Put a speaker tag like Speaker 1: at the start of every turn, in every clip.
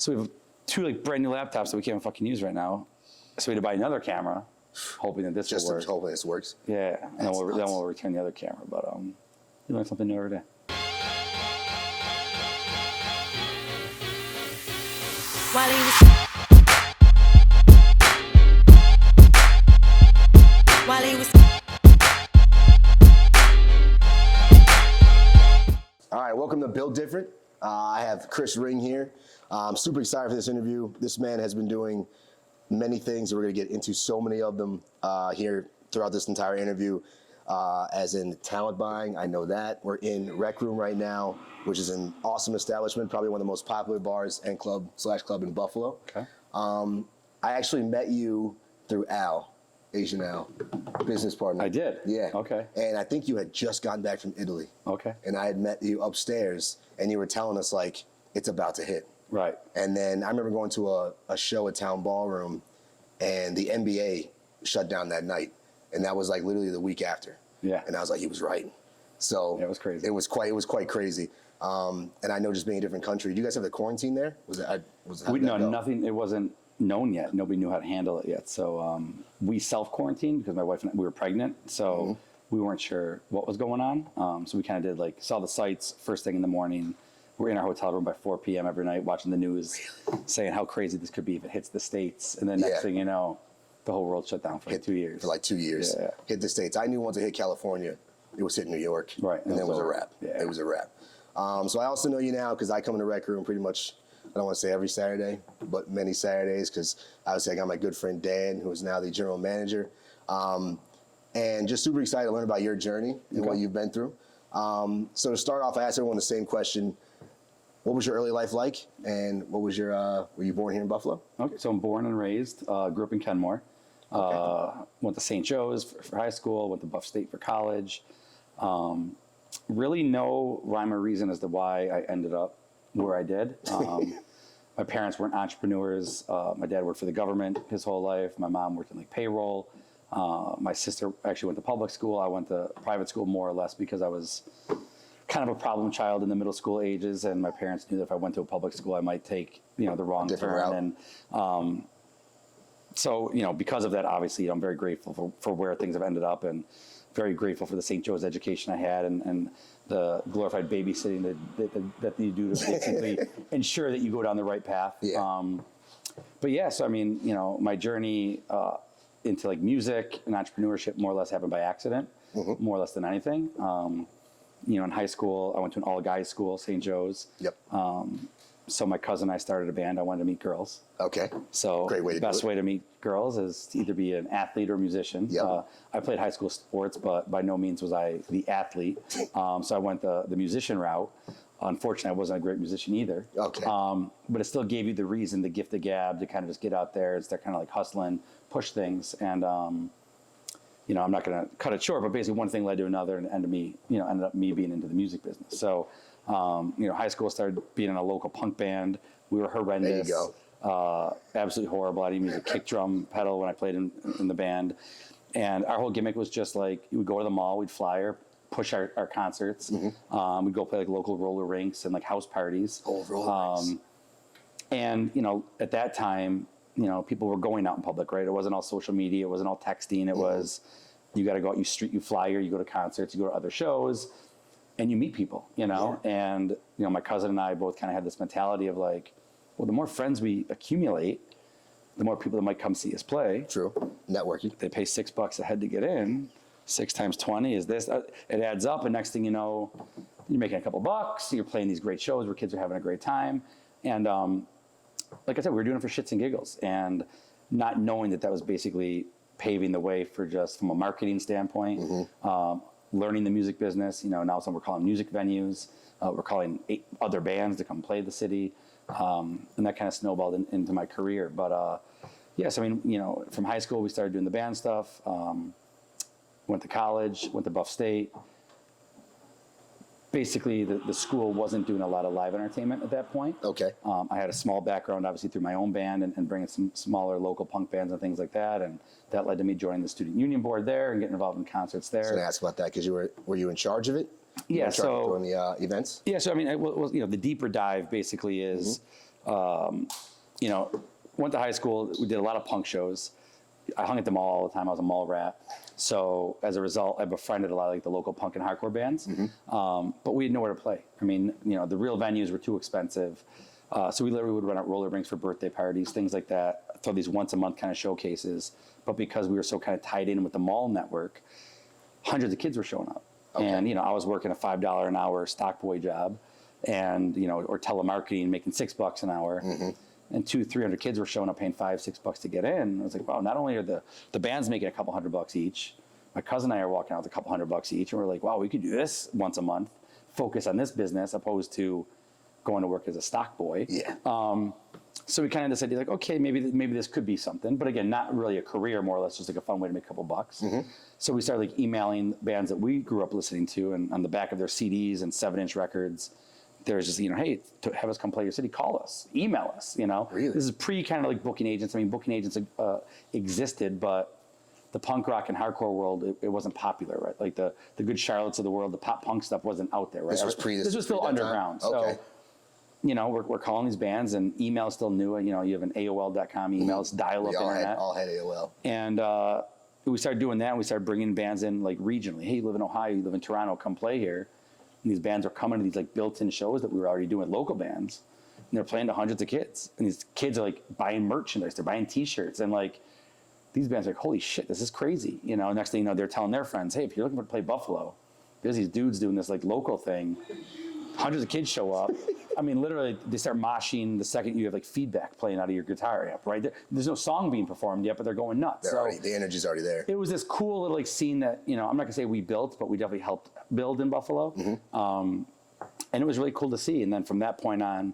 Speaker 1: So we have two like brand new laptops that we can't fucking use right now. So we had to buy another camera, hoping that this will work.
Speaker 2: Just hoping this works.
Speaker 1: Yeah, and then we'll return the other camera. But you learn something new every day.
Speaker 3: While he was
Speaker 2: All right, welcome to Built Different. I have Chris Ring here. I'm super excited for this interview. This man has been doing many things. We're going to get into so many of them here throughout this entire interview. As in talent buying, I know that. We're in Rec Room right now, which is an awesome establishment, probably one of the most popular bars and club in Buffalo.
Speaker 1: Okay.
Speaker 2: I actually met you through Al, Asian Al, business partner.
Speaker 1: I did?
Speaker 2: Yeah.
Speaker 1: Okay.
Speaker 2: And I think you had just gotten back from Italy.
Speaker 1: Okay.
Speaker 2: And I had met you upstairs, and you were telling us, like, it's about to hit.
Speaker 1: Right.
Speaker 2: And then I remember going to a show at Town Ballroom, and the NBA shut down that night. And that was, like, literally the week after.
Speaker 1: Yeah.
Speaker 2: And I was like, he was right. So
Speaker 1: yeah, it was crazy.
Speaker 2: It was quite crazy. And I know just being a different country. Do you guys have the quarantine there?
Speaker 1: No, nothing. It wasn't known yet. Nobody knew how to handle it yet. So we self-quarantined because my wife and I, we were pregnant. So we weren't sure what was going on. So we kind of did saw the sights first thing in the morning. We're in our hotel room by 4 p.m. every night watching the news, saying how crazy this could be if it hits the States. And then next thing you know, the whole world shut down for 2 years.
Speaker 2: For like 2 years. Yeah. Hit the States. I knew once it hit California, it was hitting New York.
Speaker 1: Right.
Speaker 2: And then it was a wrap.
Speaker 1: Yeah.
Speaker 2: It was a wrap. So I also know you now because I come in the Rec Room pretty much, I don't want to say every Saturday, but many Saturdays because obviously I got my good friend Dan, who is now the general manager. And just super excited to learn about your journey and what you've been through. So to start off, I asked everyone the same question. What was your early life like? And what was your, were you born here in Buffalo?
Speaker 1: Okay, so I'm born and raised, grew up in Kenmore. Went to St. Joe's for high school, went to Buff State for college. Really no rhyme or reason as to why I ended up where I did. My parents weren't entrepreneurs. My dad worked for the government his whole life. My mom worked in payroll. My sister actually went to public school. I went to private school more or less because I was kind of a problem child in the middle school ages, and my parents knew that if I went to a public school, I might take the wrong turn. And so because of that, obviously, I'm very grateful for where things have ended up, and very grateful for the St. Joe's education I had and the glorified babysitting that you do to basically ensure that you go down the right path.
Speaker 2: Yeah.
Speaker 1: But yeah, so I mean, my journey into music and entrepreneurship more or less happened by accident, more or less than anything. In high school, I went to an all-guys school, St. Joe's.
Speaker 2: Yep.
Speaker 1: So my cousin and I started a band. I wanted to meet girls.
Speaker 2: Okay.
Speaker 1: So
Speaker 2: great way to
Speaker 1: best way to meet girls is to either be an athlete or a musician.
Speaker 2: Yep. I
Speaker 1: played high school sports, but by no means was I the athlete. So I went the musician route. Unfortunately, I wasn't a great musician either.
Speaker 2: Okay.
Speaker 1: But it still gave you the reason, the gift, the gab to kind of just get out there and start kind of hustling, push things. And, I'm not going to cut it short, but basically one thing led to another and ended up me being into the music business. So, high school started being in a local punk band. We were horrendous.
Speaker 2: There you go.
Speaker 1: Absolutely horrible. I didn't use a kick drum pedal when I played in the band. And our whole gimmick was just we would go to the mall, we'd flyer, push our concerts. We'd go play local roller rinks and house parties.
Speaker 2: Oh, roller rinks.
Speaker 1: And, at that time, people were going out in public, right? It wasn't all social media. It wasn't all texting. It was, you got to go out, you flyer, you go to concerts, you go to other shows, and you meet people,
Speaker 2: Yeah.
Speaker 1: And, my cousin and I both kind of had this mentality of well, the more friends we accumulate, the more people that might come see us play.
Speaker 2: True. Networking.
Speaker 1: They pay $6 a head to get in. 6 times 20 is this. It adds up, and next thing you know, you're making a couple bucks. You're playing these great shows where kids are having a great time. And like I said, we were doing it for shits and giggles, and not knowing that was basically paving the way for just from a marketing standpoint, learning the music business. Now we're calling music venues. We're calling other bands to come play the city. And that kind of snowballed into my career. But yes, I mean, from high school, we started doing the band stuff. Went to college, went to Buff State. Basically, the school wasn't doing a lot of live entertainment at that point.
Speaker 2: Okay.
Speaker 1: I had a small background, obviously, through my own band and bringing some smaller local punk bands and things like that. And that led to me joining the student union board there and getting involved in concerts there.
Speaker 2: I was going to ask about that because were you in charge of it?
Speaker 1: Yeah.
Speaker 2: So doing the events.
Speaker 1: Yeah. So I mean, the deeper dive basically is you know, went to high school. We did a lot of punk shows. I hung at the mall all the time. I was a mall rat. So as a result, I befriended a lot of like the local punk and hardcore bands. But we had nowhere to play. I mean, you know, the real venues were too expensive. So we literally would run out roller rinks for birthday parties, things like that, throw these once a month kind of showcases. But because we were so kind of tied in with the mall network, hundreds of kids were showing up.
Speaker 2: Okay.
Speaker 1: And, you know, I was working a $5 an hour stock boy job and, you know, or telemarketing, making $6 an hour. And 200-300 kids were showing up paying $5-6 to get in. I was like, wow, not only are the bands making a couple $100 each, my cousin and I are walking out with a couple $100 each. And we're like, wow, we could do this once a month, focus on this business opposed to going to work as a stock boy.
Speaker 2: Yeah.
Speaker 1: So we kind of decided, like, okay, maybe this could be something, but again, not really a career, more or less just like a fun way to make a couple bucks. So we started like emailing bands that we grew up listening to, and on the back of their CDs and 7-inch records, there's just, you know, hey, to have us come play your city, call us, email us, you know.
Speaker 2: Really?
Speaker 1: This is pre kind of like booking agents. I mean, booking agents existed, but the punk rock and hardcore world, it wasn't popular, right? Like the Good Charlottes of the world, the pop punk stuff wasn't out there, right?
Speaker 2: This was
Speaker 1: still
Speaker 2: pre that
Speaker 1: underground.
Speaker 2: time? Okay.
Speaker 1: So, you know, we're calling these bands, and email is still new. You know, you have an AOL.com email, it's dial-up internet.
Speaker 2: All had AOL.
Speaker 1: And we started doing that, and we started bringing bands in, like, regionally. Hey, you live in Ohio, you live in Toronto, come play here. And these bands are coming to these, like, built-in shows that we were already doing with local bands. And they're playing to hundreds of kids. And these kids are, like, buying merchandise. They're buying T-shirts. And, like, these bands are like, holy shit, this is crazy. You know, next thing you know, they're telling their friends, hey, if you're looking to play Buffalo, there's these dudes doing this, like, local thing. Hundreds of kids show up. I mean, literally, they start moshing the second you have like feedback playing out of your guitar amp, right? There's no song being performed yet, but they're going nuts.
Speaker 2: The energy's already there.
Speaker 1: It was this cool little like scene that, you know, I'm not gonna say we built, but we definitely helped build in Buffalo. And it was really cool to see. And then from that point on,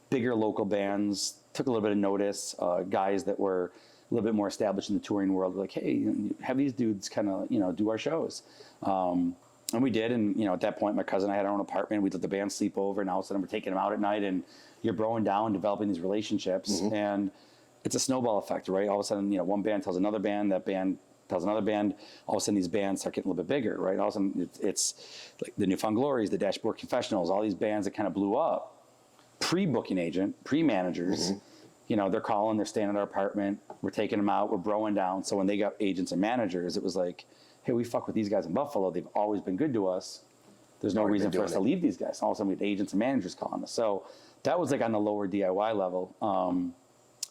Speaker 1: bigger local bands took a little bit of notice. Guys that were a little bit more established in the touring world, like, hey, you know, have these dudes kind of, you know, do our shows. And we did, and you know, at that point, my cousin and I had our own apartment. We'd let the band sleep over, and all of a sudden, we're taking them out at night, and you're broing down, developing these relationships, and it's a snowball effect, right? All of a sudden, you know, one band tells another band, that band tells another band. All of a sudden, these bands start getting a little bit bigger, right? All of a sudden, it's like the Newfound Glories, the Dashboard Confessionals, all these bands that kind of blew up. Pre-booking agent, pre-managers, you know, they're calling, they're staying at our apartment. We're taking them out, we're broing down. So when they got agents and managers, it was like, hey, we fuck with these guys in Buffalo. They've always been good to us. There's no reason for us to leave these guys. All of a sudden, we had agents and managers calling us. So that was like on the lower DIY level.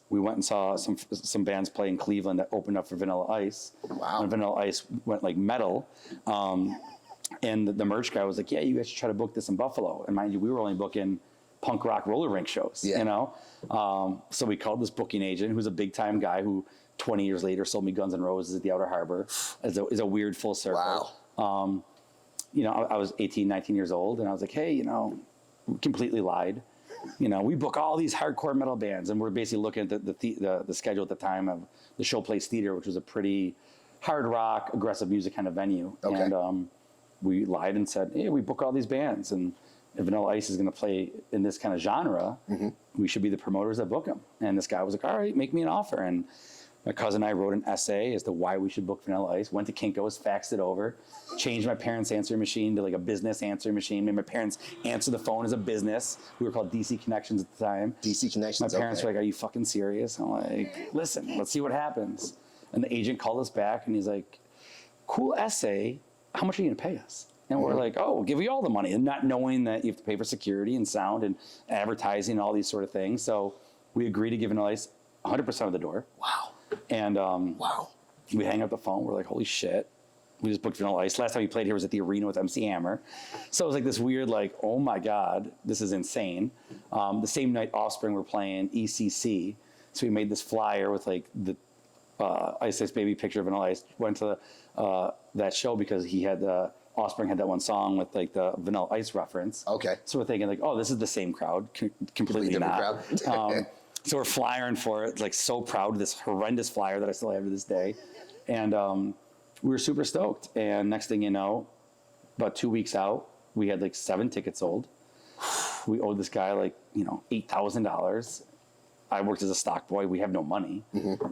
Speaker 1: We went and saw some bands play in Cleveland that opened up for Vanilla Ice.
Speaker 2: Wow.
Speaker 1: When Vanilla Ice went like metal. And the merch guy was like, yeah, you guys should try to book this in Buffalo. And mind you, we were only booking punk rock roller rink shows, you know? So we called this booking agent, who's a big time guy who 20 years later sold me Guns N' Roses at the Outer Harbor. Is a weird full circle.
Speaker 2: Wow.
Speaker 1: You know, I was 18, 19 years old, and I was like, hey, you know, we completely lied. You know, we book all these hardcore metal bands, and we're basically looking at the schedule at the time of the Showplace Theater, which was a pretty hard rock, aggressive music kind of venue.
Speaker 2: Okay.
Speaker 1: And we lied and said, hey, we book all these bands, and if Vanilla Ice is going to play in this kind of genre, we should be the promoters that book them. And this guy was like, all right, make me an offer. And my cousin and I wrote an essay as to why we should book Vanilla Ice, went to Kinko's, faxed it over, changed my parents' answering machine to like a business answering machine, made my parents answer the phone as a business. We were called DC Connections at the time.
Speaker 2: DC Connections,
Speaker 1: My parents were like, are you fucking serious? I'm like, listen, let's see what happens. And the agent called us back, and he's like, cool essay, how much are you going to pay us? And we're like, oh, we'll give you all the money. And not knowing that you have to pay for security and sound and advertising and all these sort of things. So we agreed to give Vanilla Ice 100% of the door.
Speaker 2: Wow.
Speaker 1: And
Speaker 2: Wow.
Speaker 1: we hang up the phone. We're like, holy shit. We just booked Vanilla Ice. Last time we played here was at the arena with MC Hammer. So it was like this weird, like, oh my God, this is insane. The same night Offspring were playing ECC. So we made this flyer with like the Ice Ice Baby picture of Vanilla Ice. Went to that show because he had Offspring had that one song with like the Vanilla Ice reference.
Speaker 2: Okay.
Speaker 1: So we're thinking like, oh, this is the same crowd. Completely
Speaker 2: different
Speaker 1: not.
Speaker 2: crowd.
Speaker 1: So we're flying for it, like so proud of this horrendous flyer that I still have to this day. And we were super stoked. And next thing you know, about 2 weeks out, we had like 7 tickets sold. We owed this guy like, you know, $8,000. I worked as a stock boy. We have no money.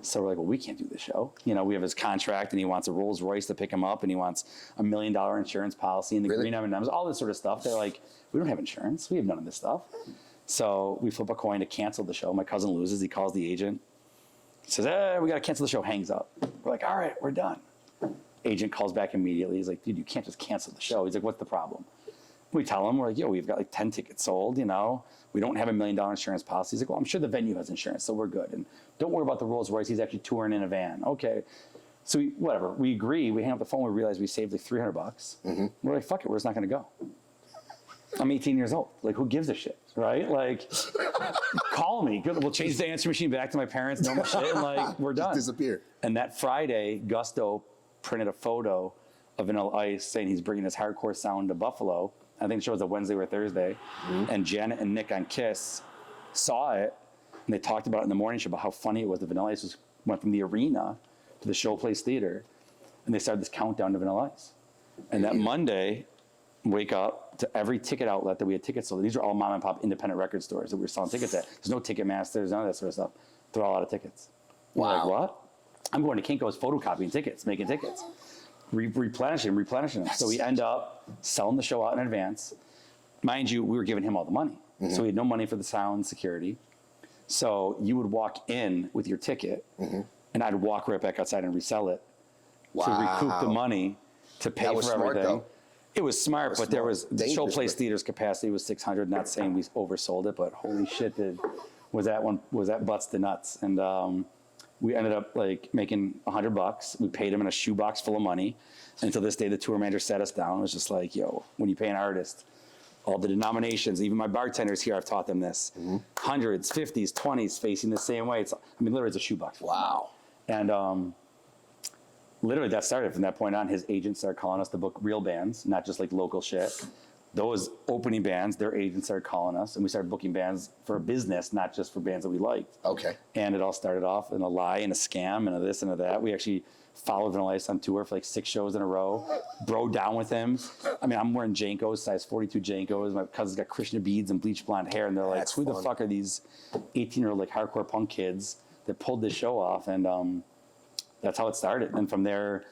Speaker 1: So we're like, well, we can't do this show. You know, we have his contract, and he wants a Rolls Royce to pick him up, and he wants $1 million insurance policy and the green M&Ms, all this sort of stuff. They're like, we don't have insurance. We have none of this stuff. So we flip a coin to cancel the show. My cousin loses. He calls the agent. He says, we got to cancel the show. Hangs up. We're like, all right, we're done. Agent calls back immediately. He's like, dude, you can't just cancel the show. He's like, what's the problem? We tell him, we're like, yo, we've got like 10 tickets sold, you know. We don't have $1 million insurance policy. He's like, well, I'm sure the venue has insurance, so we're good. And don't worry about the Rolls Royce. He's actually touring in a van. Okay. So we agree. We hang up the phone. We realize we saved like $300. Mm-hmm. We're like, fuck it. We're just not going to go. I'm 18 years old. Like, who gives a shit, right? Like, call me. We'll change the answer machine back to my parents. No more shit. And like, we're done.
Speaker 2: Just disappear.
Speaker 1: And that Friday, Gusto printed a photo of Vanilla Ice saying he's bringing his hardcore sound to Buffalo. I think the show was a Wednesday or Thursday. Mm-hmm. And Janet and Nick on Kiss saw it, and they talked about it in the morning show about how funny it was that Vanilla Ice went from the arena to the Showplace Theater. And they started this countdown to Vanilla Ice. And that Monday, wake up to every ticket outlet that we had tickets sold. These are all mom and pop independent record stores that we were selling tickets at. There's no Ticketmasters, none of that sort of stuff. They're all out of tickets. Wow. We're like, what? I'm going to Kinko's photocopying tickets, making tickets. Replenishing them. So we end up selling the show out in advance. Mind you, we were giving him all the money. Mm-hmm. So we had no money for the sound security. So you would walk in with your ticket, mm-hmm. and I'd walk right back outside and resell it to recoup the money to pay for everything. Though. It was smart, but there was the Showplace Theater's capacity was 600. Not saying we oversold it, but holy shit, was that butts to nuts. And we ended up like making $100. We paid him in a shoebox full of money. And to this day, the tour manager sat us down. It was just like, yo, when you pay an artist, all the denominations, even my bartenders here, I've taught them this. Mm-hmm. Hundreds, 50s, 20s, facing the same way. Literally, it's a shoebox.
Speaker 2: Wow.
Speaker 1: And literally, that started from that point on. His agents started calling us to book real bands, not just like local shit. Those opening bands, their agents started calling us, and we started booking bands for a business, not just for bands that we liked.
Speaker 2: Okay.
Speaker 1: And it all started off in a lie and a scam and a this and a that. We actually followed Vanilla Ice on tour for like 6 shows in a row, broed down with him. I'm wearing Jankos, size 42 Jankos. My cousin's got Krishna beads and bleach blonde hair, and they're like, who the fuck are these 18-year-old like hardcore punk kids that pulled this show off? And that's how it started. And from there,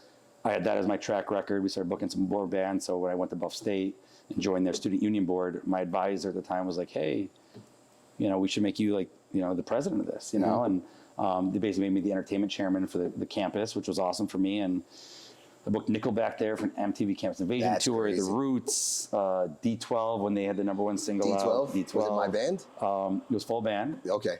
Speaker 1: I had that as my track record. We started booking some more bands. So when I went to Buff State and joined their student union board, my advisor at the time was like, hey, we should make you like, the president of this, mm-hmm. And they basically made me the entertainment chairman for the campus, which was awesome for me. And I booked Nickelback there for an MTV Campus Invasion tour, crazy. The Roots, D12 when they had the #1 single out. D12?
Speaker 2: Was it my band?
Speaker 1: It was full band.
Speaker 2: Okay.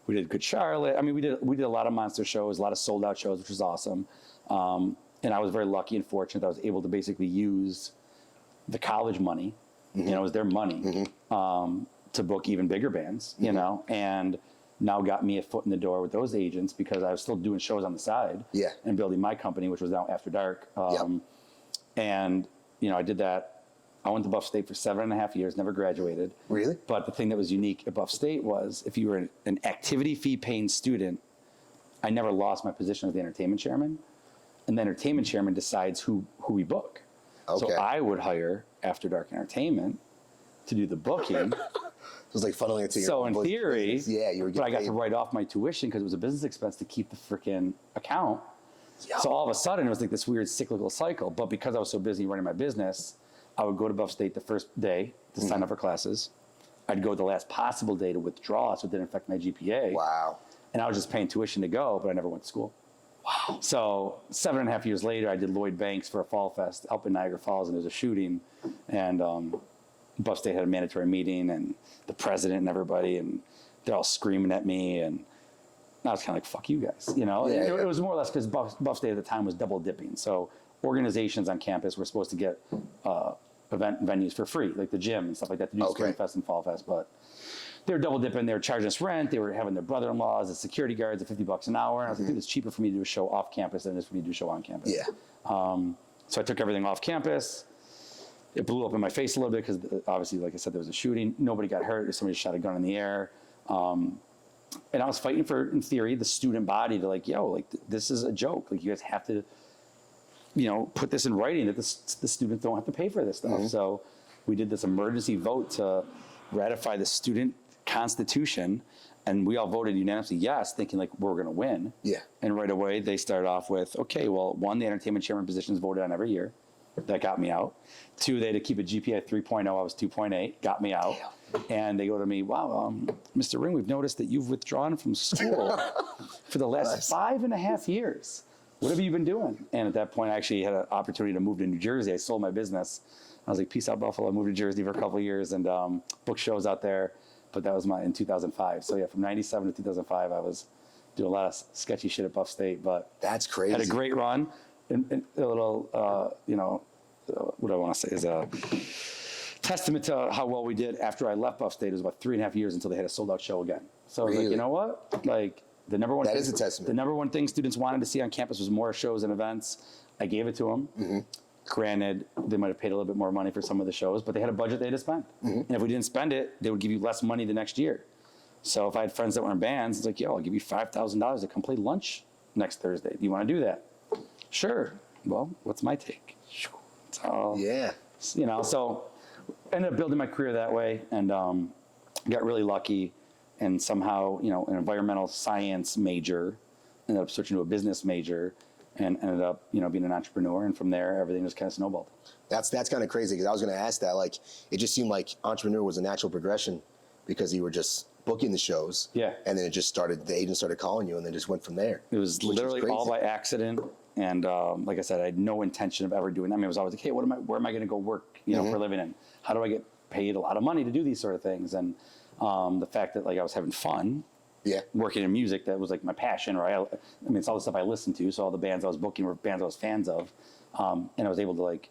Speaker 1: We did Good Charlotte. We did a lot of monster shows, a lot of sold out shows, which was awesome. And I was very lucky and fortunate that I was able to basically use the college money, mm-hmm. It was their money, mm-hmm. To book even bigger bands, mm-hmm. And now got me a foot in the door with those agents because I was still doing shows on the side and building my company, which was now AfterDark. And, I did that. I went to Buff State for 7.5 years, never graduated.
Speaker 2: Really?
Speaker 1: But the thing that was unique at Buff State was if you were an activity fee paying student, I never lost my position as the entertainment chairman. And the entertainment chairman decides who we book. Okay. So I would hire AfterDark Entertainment to do the booking.
Speaker 2: It was like funneling it to your
Speaker 1: So in theory,
Speaker 2: you were getting
Speaker 1: but I got
Speaker 2: paid.
Speaker 1: to write off my tuition because it was a business expense to keep the freaking account. Yo. So all of a sudden it was like this weird cyclical cycle. But because I was so busy running my business, I would go to Buff State the first day to sign up for classes. I'd go the last possible day to withdraw, so it didn't affect my GPA.
Speaker 2: Wow.
Speaker 1: And I was just paying tuition to go, but I never went to school. Wow. So 7.5 years later, I did Lloyd Banks for a fall fest up in Niagara Falls, and there was a shooting. And Buff State had a mandatory meeting, and the president and everybody, and they're all screaming at me. And I was kind of like, fuck you guys. It was more or less because Buff State at the time was double dipping. So organizations on campus were supposed to get event venues for free, like the gym and stuff like that, to do Spring Fest and Fall Fest. But they were double dipping. They were charging us rent. They were having their brother-in-laws as security guards at $50 an hour. And I was like, dude, it's cheaper for me to do a show off campus than it is for me to do a show on campus. Yeah. So I took everything off campus. It blew up in my face a little bit because obviously, like I said, there was a shooting. Nobody got hurt. Somebody shot a gun in the air. And I was fighting for, in theory, the student body to like, this is a joke. Like, you guys have to, put this in writing that the students don't have to pay for this stuff. Mm-hmm. So we did this emergency vote to ratify the student constitution, and we all voted unanimously yes, thinking like we're going to win. Yeah. And right away they started off with, okay, well, one, the entertainment chairman position is voted on every year. that got me out. 2, they had to keep a GPA 3.0. I was 2.8, got me out. And they go to me, wow, Mr. Ring, we've noticed that you've withdrawn from school for the last 5.5 years. What have you been doing? And at that point, I actually had an opportunity to move to New Jersey. I sold my business. I was like, peace out, Buffalo. I moved to Jersey for a couple of years and booked shows out there. But that was in 2005. So yeah, from 97 to 2005, I was doing a lot of sketchy shit at Buff State. But
Speaker 2: that's crazy.
Speaker 1: Had a great run. And a little, what I want to say is a testament to how well we did after I left Buff State. It was about 3.5 years until they had a sold out show again. So I was like, you know what? Like the number one.
Speaker 2: That is a testament.
Speaker 1: The number one thing students wanted to see on campus was more shows and events. I gave it to them. Mm-hmm. Granted, they might have paid a little bit more money for some of the shows, but they had a budget they had to spend. Mm-hmm. And if we didn't spend it, they would give you less money the next year. So if I had friends that were in bands, it's like, yo, I'll give you $5,000 to come play lunch next Thursday. Do you want to do that? Sure. Well, what's my take? So,
Speaker 2: yeah.
Speaker 1: So ended up building my career that way and got really lucky. And somehow, an environmental science major, ended up switching to a business major and ended up, being an entrepreneur. And from there, everything just kind of snowballed.
Speaker 2: That's kind of crazy because I was going to ask that. Like, it just seemed like entrepreneur was a natural progression because you were just booking the shows. Yeah. And then it just started, the agent started calling you and then just went from there.
Speaker 1: It was literally all by accident. And like I said, I had no intention of ever doing that. I mean, it was always like, hey, where am I going to go work, for a living in? How do I get paid a lot of money to do these sort of things? And the fact that like I was having fun, working in music, that was like my passion, right? I mean, it's all the stuff I listened to. So all the bands I was booking were bands I was fans of. And I was able to like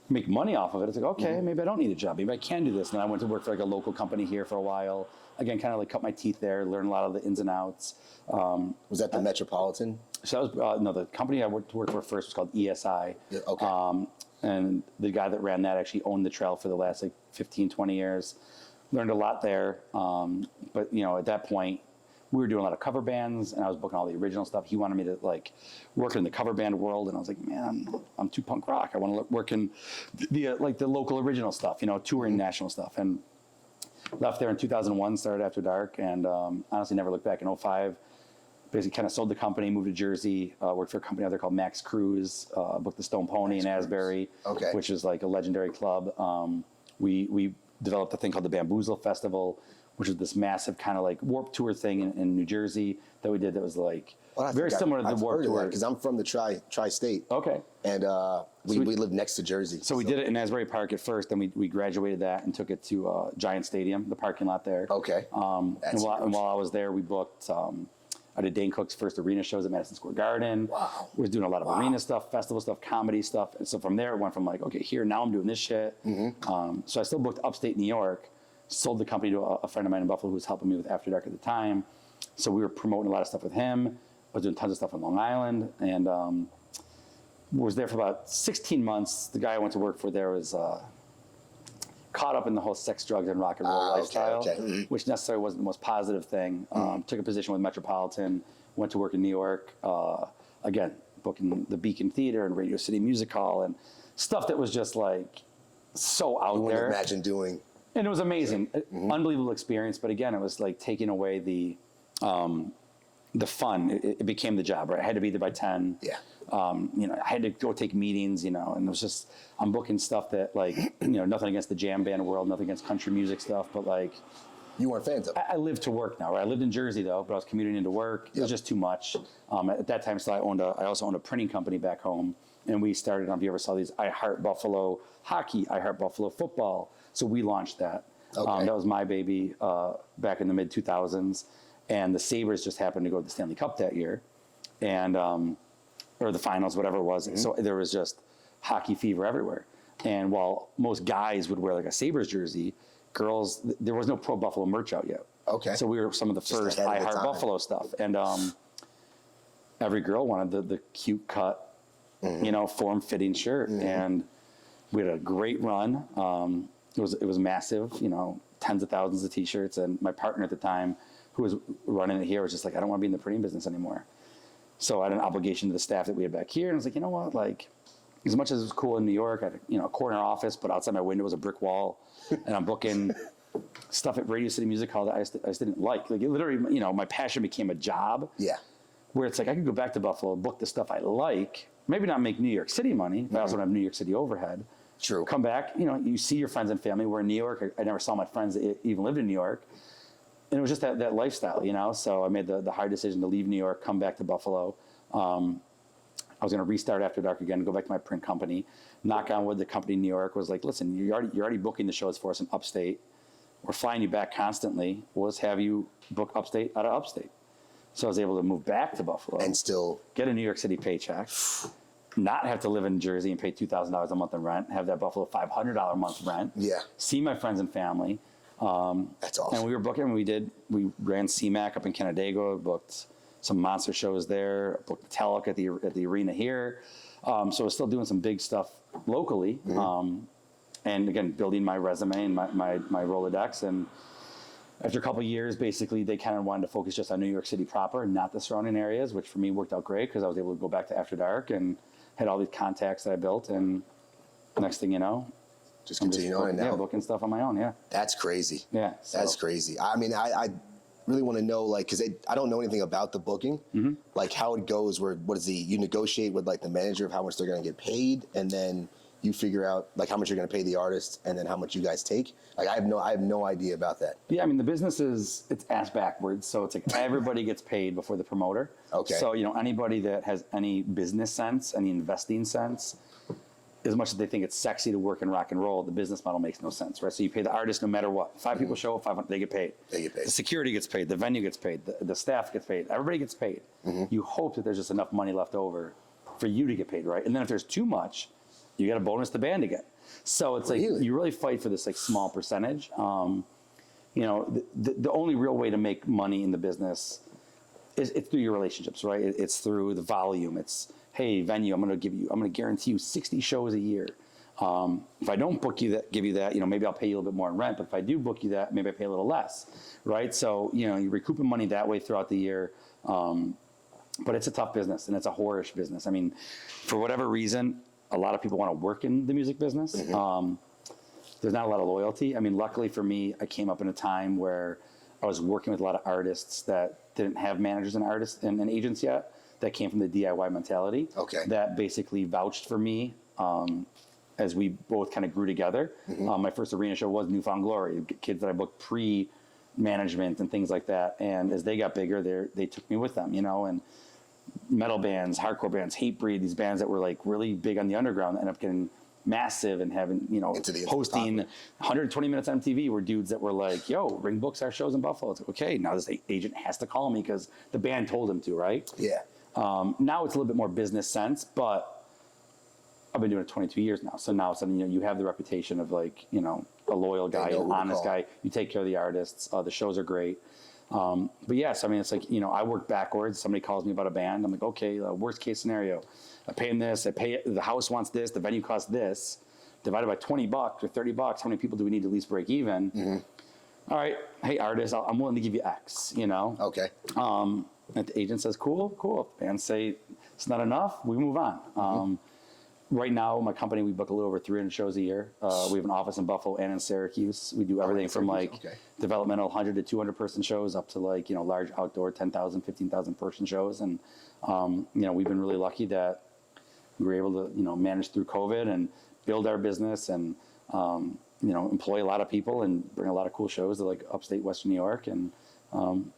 Speaker 1: make money off of it. It's like, okay, maybe I don't need a job. Maybe I can do this. And I went to work for like a local company here for a while. Again, kind of like cut my teeth there, learn a lot of the ins and outs.
Speaker 2: Was that the Metropolitan?
Speaker 1: So that was, no, the company I worked for first was called ESI.
Speaker 2: Yeah, okay.
Speaker 1: And the guy that ran that actually owned the trail for the last like 15, 20 years. Learned a lot there. But, at that point, we were doing a lot of cover bands and I was booking all the original stuff. He wanted me to like work in the cover band world. And I was like, man, I'm too punk rock. I want to work in the local original stuff, touring national stuff. And left there in 2001, started AfterDark, and honestly never looked back. In 2005, basically kind of sold the company, moved to Jersey, worked for a company out there called Max Cruise, booked the Stone Pony in Asbury, which is like a legendary club. We developed a thing called the Bamboozle Festival, which is this massive kind of like Warped Tour thing in New Jersey that we did that was like very similar to the Warped Tour.
Speaker 2: Because I'm from the tri-state.
Speaker 1: Okay.
Speaker 2: And we live next to Jersey.
Speaker 1: So we did it in Asbury Park at first, then we graduated that and took it to Giant Stadium, the parking lot there.
Speaker 2: Okay.
Speaker 1: And while I was there, we booked, I did Dane Cook's first arena shows at Madison Square Garden. Wow. We was doing a lot of arena stuff, festival stuff, comedy stuff. And so from there, it went from like, okay, here, now I'm doing this shit. So I still booked upstate New York, sold the company to a friend of mine in Buffalo who was helping me with AfterDark at the time. So we were promoting a lot of stuff with him. I was doing tons of stuff in Long Island and was there for about 16 months. The guy I went to work for there was caught up in the whole sex, drugs, and rock and roll lifestyle, which necessarily wasn't the most positive thing. Took a position with Metropolitan, went to work in New York, again, booking the Beacon Theater and Radio City Music Hall and stuff that was just like so out there.
Speaker 2: You wouldn't imagine doing.
Speaker 1: And it was amazing, unbelievable experience. But again, it was like taking away the fun. It became the job, right? I had to be there by 10.
Speaker 2: Yeah.
Speaker 1: I had to go take meetings, and it was just, I'm booking stuff that like, nothing against the jam band world, nothing against country music stuff, but like.
Speaker 2: You weren't fans of it.
Speaker 1: I live to work now, right? I lived in Jersey though, but I was commuting into work. It was just too much. At that time, so I also owned a printing company back home, and we started, if you ever saw these, I Heart Buffalo Hockey, I Heart Buffalo Football. So we launched that. Okay. That was my baby back in the mid 2000s. And the Sabres just happened to go to the Stanley Cup that year, and or the finals, whatever it was. So there was just hockey fever everywhere. And while most guys would wear like a Sabres jersey, girls, there was no Pro Buffalo merch out yet. Okay. So we were some of the first I Heart Buffalo stuff. And every girl wanted the cute cut, form-fitting shirt. And we had a great run. It was massive, tens of thousands of T-shirts. And my partner at the time, who was running it here, was just like, I don't want to be in the printing business anymore. So I had an obligation to the staff that we had back here. And I was like, you know what? Like, as much as it was cool in New York, I had a corner office, but outside my window was a brick wall. And I'm booking stuff at Radio City Music Hall that I just didn't like. Like, it literally, my passion became a job.
Speaker 2: Yeah.
Speaker 1: Where it's like, I could go back to Buffalo, book the stuff I like, maybe not make New York City money, but I also don't have New York City overhead.
Speaker 2: True.
Speaker 1: Come back, you see your friends and family. We're in New York. I never saw my friends that even lived in New York. And it was just that lifestyle, So I made the hard decision to leave New York, come back to Buffalo. I was going to restart AfterDark again, go back to my print company. Knock on wood, the company in New York was like, listen, you're already booking the shows for us in upstate. We're flying you back constantly. We'll just have you book upstate out of upstate. So I was able to move back to Buffalo.
Speaker 2: And still
Speaker 1: get a New York City paycheck. Not have to live in Jersey and pay $2,000 a month in rent. Have that Buffalo $500 a month rent.
Speaker 2: Yeah.
Speaker 1: See my friends and family.
Speaker 2: That's awesome.
Speaker 1: And we were booking. We ran CMAC up in Canandaigua. Booked some monster shows there. Booked Metallica at the arena here. So I was still doing some big stuff locally. And again, building my resume and my Rolodex. And after a couple of years, basically, they kind of wanted to focus just on New York City proper, not the surrounding areas, which for me worked out great because I was able to go back to AfterDark and had all these contacts that I built. And next thing you know,
Speaker 2: just continue on now.
Speaker 1: Yeah, booking stuff on my own. Yeah.
Speaker 2: That's crazy.
Speaker 1: Yeah.
Speaker 2: That's crazy. I mean, I really want to know, like, because I don't know anything about the booking, like how it goes. You negotiate with like the manager of how much they're going to get paid, and then you figure out like how much you're going to pay the artist, and then how much you guys take. Like I have no idea about that.
Speaker 1: Yeah, I mean the business it's ass backwards, so it's like everybody gets paid before the promoter.
Speaker 2: Okay.
Speaker 1: So anybody that has any business sense, any investing sense, as much as they think it's sexy to work in rock and roll, the business model makes no sense, right? So you pay the artist no matter what. 5 people show up, 500, they get paid.
Speaker 2: They get paid.
Speaker 1: The security gets paid. The venue gets paid. The staff gets paid. Everybody gets paid. You hope that there's just enough money left over for you to get paid, right? And then if there's too much, you got to bonus the band again. So it's like you really fight for this like small percentage. The only real way to make money in the business is it's through your relationships, right? It's through the volume. It's, hey, venue, I'm going to guarantee you 60 shows a year. If I don't book you that, give you that, maybe I'll pay you a little bit more in rent. But if I do book you that, maybe I pay a little less, right? So you're recouping money that way throughout the year. But it's a tough business and it's a whorish business. I mean, for whatever reason, a lot of people want to work in the music business. There's not a lot of loyalty. I mean, luckily for me, I came up in a time where I was working with a lot of artists that didn't have managers and artists and agents yet, that came from the DIY mentality.
Speaker 2: Okay.
Speaker 1: That basically vouched for me as we both kind of grew together. My first arena show was Newfound Glory, kids that I booked pre-management and things like that. And as they got bigger, they took me with them, and metal bands, hardcore bands, Hatebreed, these bands that were like really big on the underground end up getting massive and having, hosting 120 minutes on MTV were dudes that were like, yo, Ring books our shows in Buffalo. It's like, okay, now this agent has to call me because the band told him to, right?
Speaker 2: Yeah.
Speaker 1: Now it's a little bit more business sense, but I've been doing it 22 years now. So now suddenly, you have the reputation of like, a loyal guy, an honest guy. You take care of the artists. The shows are great. But yes, I mean, it's like, I work backwards. Somebody calls me about a band. I'm like, okay, worst case scenario, I pay them this, the house wants this, the venue costs this, divided by $20 or $30. How many people do we need to at least break even? All right. Hey, artist, I'm willing to give you X,
Speaker 2: Okay.
Speaker 1: And the agent says, cool. If the bands say it's not enough, we move on. Right now, my company, we book a little over 300 shows a year. We have an office in Buffalo and in Syracuse. We do everything from developmental 100 to 200 person shows up to large outdoor 10,000, 15,000 person shows. And, we've been really lucky that we were able to, manage through COVID and build our business and, employ a lot of people and bring a lot of cool shows to upstate Western New York and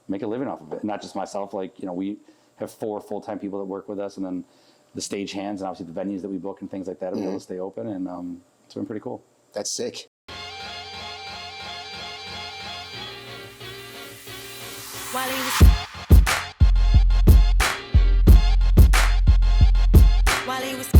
Speaker 1: make a living off of it. And not just myself, we have 4 full-time people that work with us, and then the stage hands and obviously the venues that we book and things like that are able to stay open, and it's been pretty cool.
Speaker 2: That's sick.
Speaker 3: While he was